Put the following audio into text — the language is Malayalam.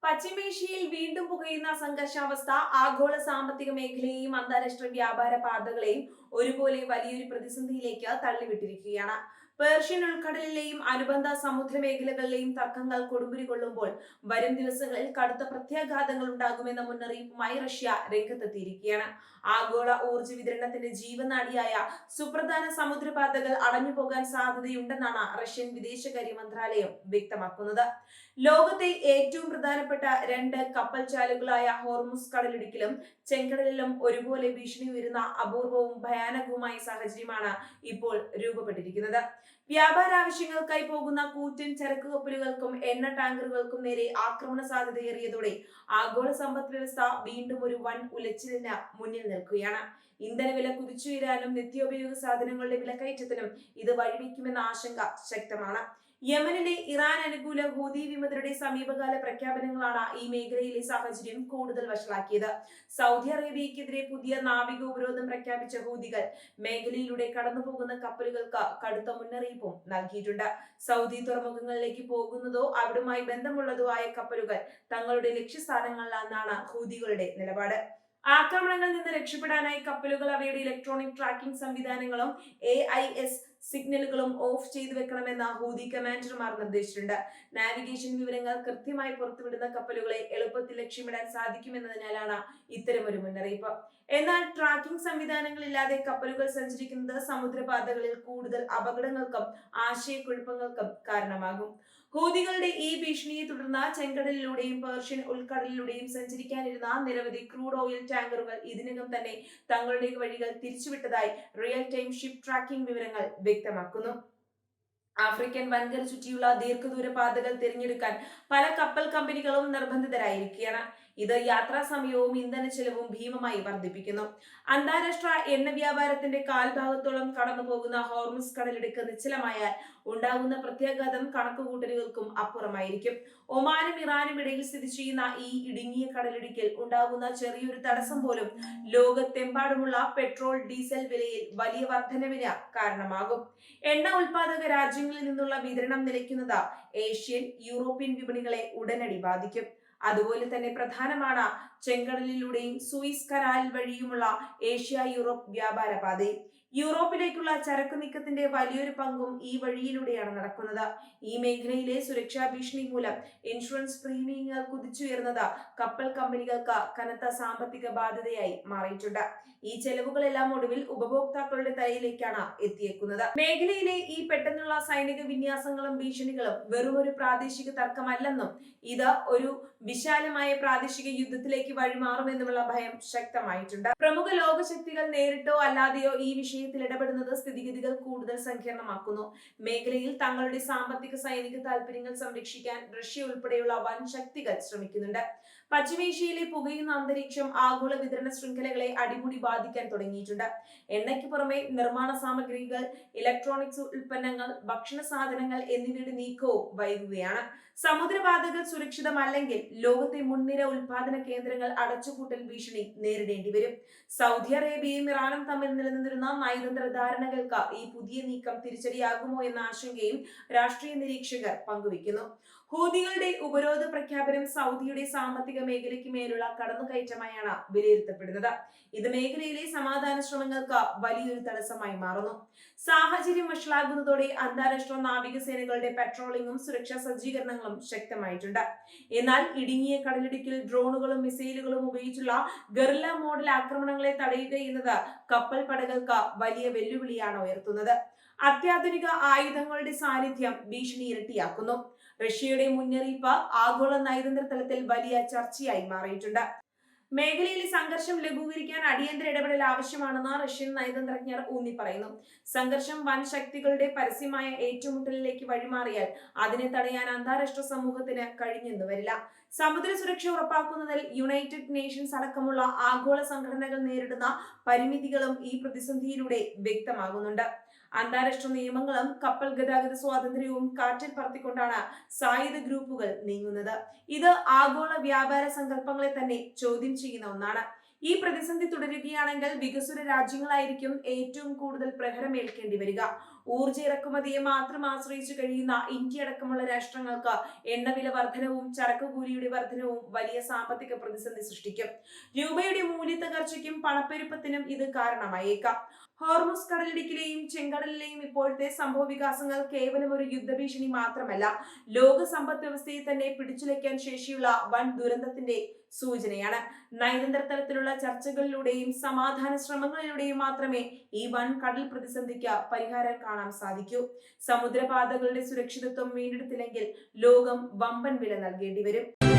പശ്ചിമേഷ്യയിൽ വീണ്ടും പുകയുന്ന സംഘർഷാവസ്ഥ ആഗോള സാമ്പത്തിക മേഖലയെയും അന്താരാഷ്ട്ര വ്യാപാര പാതകളെയും ഒരുപോലെ വലിയൊരു പ്രതിസന്ധിയിലേക്ക് തള്ളിവിട്ടിരിക്കുകയാണ്. പേർഷ്യൻ ഉൾക്കടലിലെയും അനുബന്ധ സമുദ്ര മേഖലകളിലെയും തർക്കങ്ങൾ കൊടുമ്പിരി കൊള്ളുമ്പോൾ വരും ദിവസങ്ങളിൽ കടുത്ത പ്രത്യാഘാതങ്ങൾ ഉണ്ടാകുമെന്ന മുന്നറിയിപ്പുമായി റഷ്യ രംഗത്തെത്തിയിരിക്കുകയാണ്. ആഗോള ഊർജ്ജ വിതരണത്തിന്റെ ജീവനാഡിയായ സുപ്രധാന സമുദ്രപാതകൾ അടഞ്ഞുപോകാൻ സാധ്യതയുണ്ടെന്നാണ് റഷ്യൻ വിദേശകാര്യ മന്ത്രാലയം വ്യക്തമാക്കുന്നത്. ലോകത്തെ ഏറ്റവും പ്രധാനപ്പെട്ട രണ്ട് കപ്പൽ ചാലുകളായ ഹോർമുസ് കടലിടുക്കിലും ചെങ്കടലിലും ഒരുപോലെ ഭീഷണി ഉയരുന്ന അപൂർവവും ഭയാനകവുമായ സാഹചര്യമാണ് ഇപ്പോൾ രൂപപ്പെട്ടിരിക്കുന്നത്. വ്യാപാര ആവശ്യങ്ങൾക്കായി പോകുന്ന കൂറ്റൻ ചരക്ക് കപ്പലുകൾക്കും എണ്ണ ടാങ്കറുകൾക്കും നേരെ ആക്രമണ സാധ്യതയേറിയതോടെ ആഗോള സമ്പദ് വ്യവസ്ഥ വീണ്ടും ഒരു വൻ ഉലച്ചിലിന് മുന്നിൽ നിൽക്കുകയാണ്. ഇന്ധനവില കുതിച്ചുയരാനും നിത്യോപയോഗ സാധനങ്ങളുടെ വിലക്കയറ്റത്തിനും ഇത് വഴിവെക്കുമെന്ന ആശങ്ക ശക്തമാണ്. യമനിലെ ഇറാൻ അനുകൂല ഹൂതി വിമതരുടെ സമീപകാല പ്രഖ്യാപനങ്ങളാണ് ഈ മേഖലയിലെ സാഹചര്യം കൂടുതൽ വഷളാക്കിയത്. സൗദി അറേബ്യക്കെതിരെ പുതിയ നാവിക ഉപരോധം പ്രഖ്യാപിച്ച ഹൂതികൾ മേഖലയിലൂടെ കടന്നുപോകുന്ന കപ്പലുകൾക്ക് കടുത്ത മുന്നറിയിപ്പും നൽകിയിട്ടുണ്ട്. സൗദി തുറമുഖങ്ങളിലേക്ക് പോകുന്നതോ അവിടുമായി ബന്ധമുള്ളതോ ആയ കപ്പലുകൾ തങ്ങളുടെ ലക്ഷ്യസ്ഥാനങ്ങളിലെന്നാണ് ഹൂതികളുടെ നിലപാട്. ആക്രമണങ്ങളിൽ നിന്ന് രക്ഷപ്പെടാനായി കപ്പലുകൾ അവയുടെ ഇലക്ട്രോണിക് ട്രാക്കിംഗ് സംവിധാനങ്ങളും AIS സിഗ്നലുകളും ഓഫ് ചെയ്തു വെക്കണമെന്ന് ഹൂതി കമാൻഡർമാർ നിർദ്ദേശിച്ചിട്ടുണ്ട്. നാവിഗേഷൻ വിവരങ്ങൾ കൃത്യമായി പുറത്തുവിടുന്ന കപ്പലുകളെ എളുപ്പത്തിൽ ലക്ഷ്യമിടാൻ സാധിക്കുമെന്നതിനാലാണ് ഇത്തരമൊരു മുന്നറിയിപ്പ്. എന്നാൽ ട്രാക്കിംഗ് സംവിധാനങ്ങളില്ലാതെ കപ്പലുകൾ സഞ്ചരിക്കുന്നത് സമുദ്രപാതകളിൽ കൂടുതൽ അപകടങ്ങൾക്കും ആശയക്കുഴപ്പങ്ങൾക്കും കാരണമാകും. ഹൂതികളുടെ ഈ ഭീഷണിയെ തുടർന്ന് ചെങ്കടലിലൂടെയും പേർഷ്യൻ ഉൾക്കടലിലൂടെയും സഞ്ചരിക്കാനിരുന്ന നിരവധി ക്രൂഡ് ഓയിൽ ടാങ്കറുകൾ ഇതിനകം തന്നെ തങ്ങളുടെ വഴികൾ തിരിച്ചുവിട്ടതായി റിയൽ ടൈം ഷിപ്പ് ട്രാക്കിംഗ് വിവരങ്ങൾ വ്യക്തമാക്കുന്നു. ആഫ്രിക്കൻ വൻകര ചുറ്റിയുള്ള ദീർഘദൂര പാതകൾ തിരഞ്ഞെടുക്കാൻ പല കപ്പൽ കമ്പനികളും നിർബന്ധിതരായിരിക്കുകയാണ്. ഇത് യാത്രാ സമയവും ഇന്ധന ചെലവും ഭീമമായി വർദ്ധിപ്പിക്കുന്നു. അന്താരാഷ്ട്ര എണ്ണ വ്യാപാരത്തിന്റെ കാൽഭാഗത്തോളം കടന്നു പോകുന്ന ഹോർമുസ് കടലിടുക്ക് നിശ്ചലമായാൽ ഉണ്ടാകുന്ന പ്രത്യാഘാതം കണക്കുകൂട്ടലുകൾക്കും അപ്പുറമായിരിക്കും. ഒമാനും ഇറാനും ഇടയിൽ സ്ഥിതി ചെയ്യുന്ന ഈ ഇടുങ്ങിയ കടലിടുക്കിൽ ഉണ്ടാകുന്ന ചെറിയൊരു തടസ്സം പോലും ലോകത്തെമ്പാടുമുള്ള പെട്രോൾ ഡീസൽ വിലയിൽ വലിയ വർധനവിന് കാരണമാകും. എണ്ണ ഉൽപാദക രാജ്യങ്ങളിൽ നിന്നുള്ള വിതരണം നിലയ്ക്കുന്നത് ഏഷ്യൻ യൂറോപ്യൻ വിപണികളെ ഉടനടി ബാധിക്കും. അതുപോലെ തന്നെ പ്രധാനമാണ് ചെങ്കടലിലൂടെയും സൂയിസ് കനാൽ വഴിയുമുള്ള ഏഷ്യ യൂറോപ്പ് വ്യാപാര പാതയിൽ. യൂറോപ്പിലേക്കുള്ള ചരക്കു നീക്കത്തിന്റെ വലിയൊരു പങ്കും ഈ വഴിയിലൂടെയാണ് നടക്കുന്നത്. ഈ മേഖലയിലെ സുരക്ഷാ ഭീഷണി മൂലം ഇൻഷുറൻസ് പ്രീമിയങ്ങൾ കുതിച്ചുയർന്നത് കപ്പൽ കമ്പനികൾക്ക് കനത്ത സാമ്പത്തിക ബാധ്യതയായി മാറിയിട്ടുണ്ട്. ഈ ചെലവുകളെല്ലാം ഒടുവിൽ ഉപഭോക്താക്കളുടെ തലയിലേക്കാണ് എത്തിയേക്കുന്നത്. മേഖലയിലെ ഈ പെട്ടെന്നുള്ള സൈനിക വിന്യാസങ്ങളും ഭീഷണികളും വെറുമൊരു പ്രാദേശിക തർക്കമല്ലെന്നും ഇത് ഒരു വിശാലമായ പ്രാദേശിക യുദ്ധത്തിലേക്ക് വഴിമാറുമെന്നുമുള്ള ഭയം ശക്തമായിട്ടുണ്ട്. പ്രമുഖ ലോകശക്തികൾ നേരിട്ടോ അല്ലാതെയോ ഈ വിഷയത്തിൽ ഇടപെടുന്നത് സ്ഥിതിഗതികൾ കൂടുതൽ സങ്കീർണമാക്കുന്നു. മേഖലയിൽ തങ്ങളുടെ സാമ്പത്തിക സൈനിക താൽപര്യങ്ങൾ സംരക്ഷിക്കാൻ റഷ്യ ഉൾപ്പെടെയുള്ള വൻ ശക്തികൾ ശ്രമിക്കുന്നുണ്ട്. പശ്ചിമേഷ്യയിലെ പുകയുന്ന അന്തരീക്ഷം ആഗോള വിതരണ ശൃംഖലകളെ അടിമുടി ബാധിക്കാൻ തുടങ്ങിയിട്ടുണ്ട്. എണ്ണയ്ക്ക് പുറമെ നിർമ്മാണ സാമഗ്രികൾ, ഇലക്ട്രോണിക്സ് ഉൽപ്പന്നങ്ങൾ, ഭക്ഷണ സാധനങ്ങൾ എന്നിവയുടെ നീക്കവും വൈകുകയാണ്. സമുദ്രപാതകൾ സുരക്ഷിതമല്ലെങ്കിൽ ലോകത്തെ മുൻനിര ഉൽപാദന കേന്ദ്രങ്ങൾ അടച്ചുപൂട്ടൽ ഭീഷണി നേരിടേണ്ടി വരും. സൗദി അറേബ്യയും ഇറാനും തമ്മിൽ നിലനിന്നിരുന്ന നയതന്ത്ര ധാരണകൾക്ക് ഈ പുതിയ നീക്കം തിരിച്ചടിയാകുമോ എന്ന ആശങ്കയും രാഷ്ട്രീയ നിരീക്ഷകർ പങ്കുവയ്ക്കുന്നു. ഹൂതികളുടെ ഉപരോധ പ്രഖ്യാപനം സൗദിയുടെ സാമ്പത്തിക മേഖലയ്ക്ക് മേലുള്ള കടന്നുകയറ്റമായാണ് വിലയിരുത്തപ്പെടുന്നത്. ഇത് മേഖലയിലെ സമാധാന ശ്രമങ്ങൾക്ക് വലിയൊരു തടസ്സമായി മാറുന്നു. സാഹചര്യം വഷളാകുന്നതോടെ അന്താരാഷ്ട്ര നാവികസേനകളുടെ പെട്രോളിംഗും സുരക്ഷാ സജ്ജീകരണങ്ങളും ശക്തമായിട്ടുണ്ട്. എന്നാൽ ഇടുങ്ങിയ കടലിടുക്കിൽ ഡ്രോണുകളും മിസൈലുകളും ഉപയോഗിച്ചുള്ള ഗറില്ല മോഡൽ ആക്രമണങ്ങളെ തടയുക എന്നത് കപ്പൽ പടകൾക്ക് വലിയ വെല്ലുവിളിയാണ് ഉയർത്തുന്നത്. അത്യാധുനിക ആയുധങ്ങളുടെ സാന്നിധ്യം ഭീഷണി ഇരട്ടിയാക്കുന്നു. റഷ്യയുടെ മുന്നറിയിപ്പ് ആഗോള നയതന്ത്ര തലത്തിൽ വലിയ ചർച്ചയായി മാറിയിട്ടുണ്ട്. മേഖലയിലെ സംഘർഷം ലഘൂകരിക്കാൻ അടിയന്തര ഇടപെടൽ ആവശ്യമാണെന്ന് റഷ്യൻ നയതന്ത്രജ്ഞർ ഊന്നി പറയുന്നു. സംഘർഷം വൻ ശക്തികളുടെ പരസ്യമായ ഏറ്റുമുട്ടലിലേക്ക് വഴിമാറിയാൽ അതിനെ തടയാൻ അന്താരാഷ്ട്ര സമൂഹത്തിന് കഴിഞ്ഞെന്നു വരില്ല. സമുദ്ര സുരക്ഷ ഉറപ്പാക്കുന്നതിൽ യുണൈറ്റഡ് നേഷൻസ് അടക്കമുള്ള ആഗോള സംഘടനകൾ നേരിടുന്ന പരിമിതികളും ഈ പ്രതിസന്ധിയിലൂടെ വ്യക്തമാകുന്നുണ്ട്. അന്താരാഷ്ട്ര നിയമങ്ങളും കപ്പൽ ഗതാഗത സ്വാതന്ത്ര്യവും കാറ്റിൽ പറത്തിക്കൊണ്ടാണ് സായുധ ഗ്രൂപ്പുകൾ നീങ്ങുന്നത്. ഇത് ആഗോള വ്യാപാര സങ്കല്പങ്ങളെ തന്നെ ചോദ്യം ചെയ്യുന്ന ഒന്നാണ്. ഈ പ്രതിസന്ധി തുടരുകയാണെങ്കിൽ വികസ്വര രാജ്യങ്ങളായിരിക്കും ഏറ്റവും കൂടുതൽ പ്രഹരമേൽക്കേണ്ടി വരിക. ഊർജ്ജ ഇറക്കുമതിയെ മാത്രം ആശ്രയിച്ചു കഴിയുന്ന ഇന്ത്യ അടക്കമുള്ള രാഷ്ട്രങ്ങൾക്ക് എണ്ണവില വർധനവും ചരക്കുകൂലിയുടെ വർധനവും വലിയ സാമ്പത്തിക പ്രതിസന്ധി സൃഷ്ടിക്കും. രൂപയുടെ മൂല്യത്തകർച്ചയ്ക്കും പണപ്പെരുപ്പത്തിനും ഇത് കാരണമായേക്കാം. ഹോർമുസ് കടലിടുക്കിലെയും ചെങ്കടലിലെയും ഇപ്പോഴത്തെ സംഭവ വികാസങ്ങൾ കേവലം ഒരു യുദ്ധഭീഷണി മാത്രമല്ല, ലോക സമ്പദ് വ്യവസ്ഥയെ തന്നെ പിടിച്ചുലയ്ക്കാൻ ശേഷിയുള്ള വൻ ദുരന്തത്തിന്റെ സൂചനയാണ്. നയതന്ത്ര തലത്തിലുള്ള ചർച്ചകളിലൂടെയും സമാധാന ശ്രമങ്ങളിലൂടെയും മാത്രമേ ഈ വൻ കടൽ പ്രതിസന്ധിക്ക് പരിഹാരം കാണാൻ സാധിക്കൂ. സമുദ്രപാതകളുടെ സുരക്ഷിതത്വം വീണ്ടെടുത്തില്ലെങ്കിൽ ലോകം വമ്പൻ വില നൽകേണ്ടി വരും.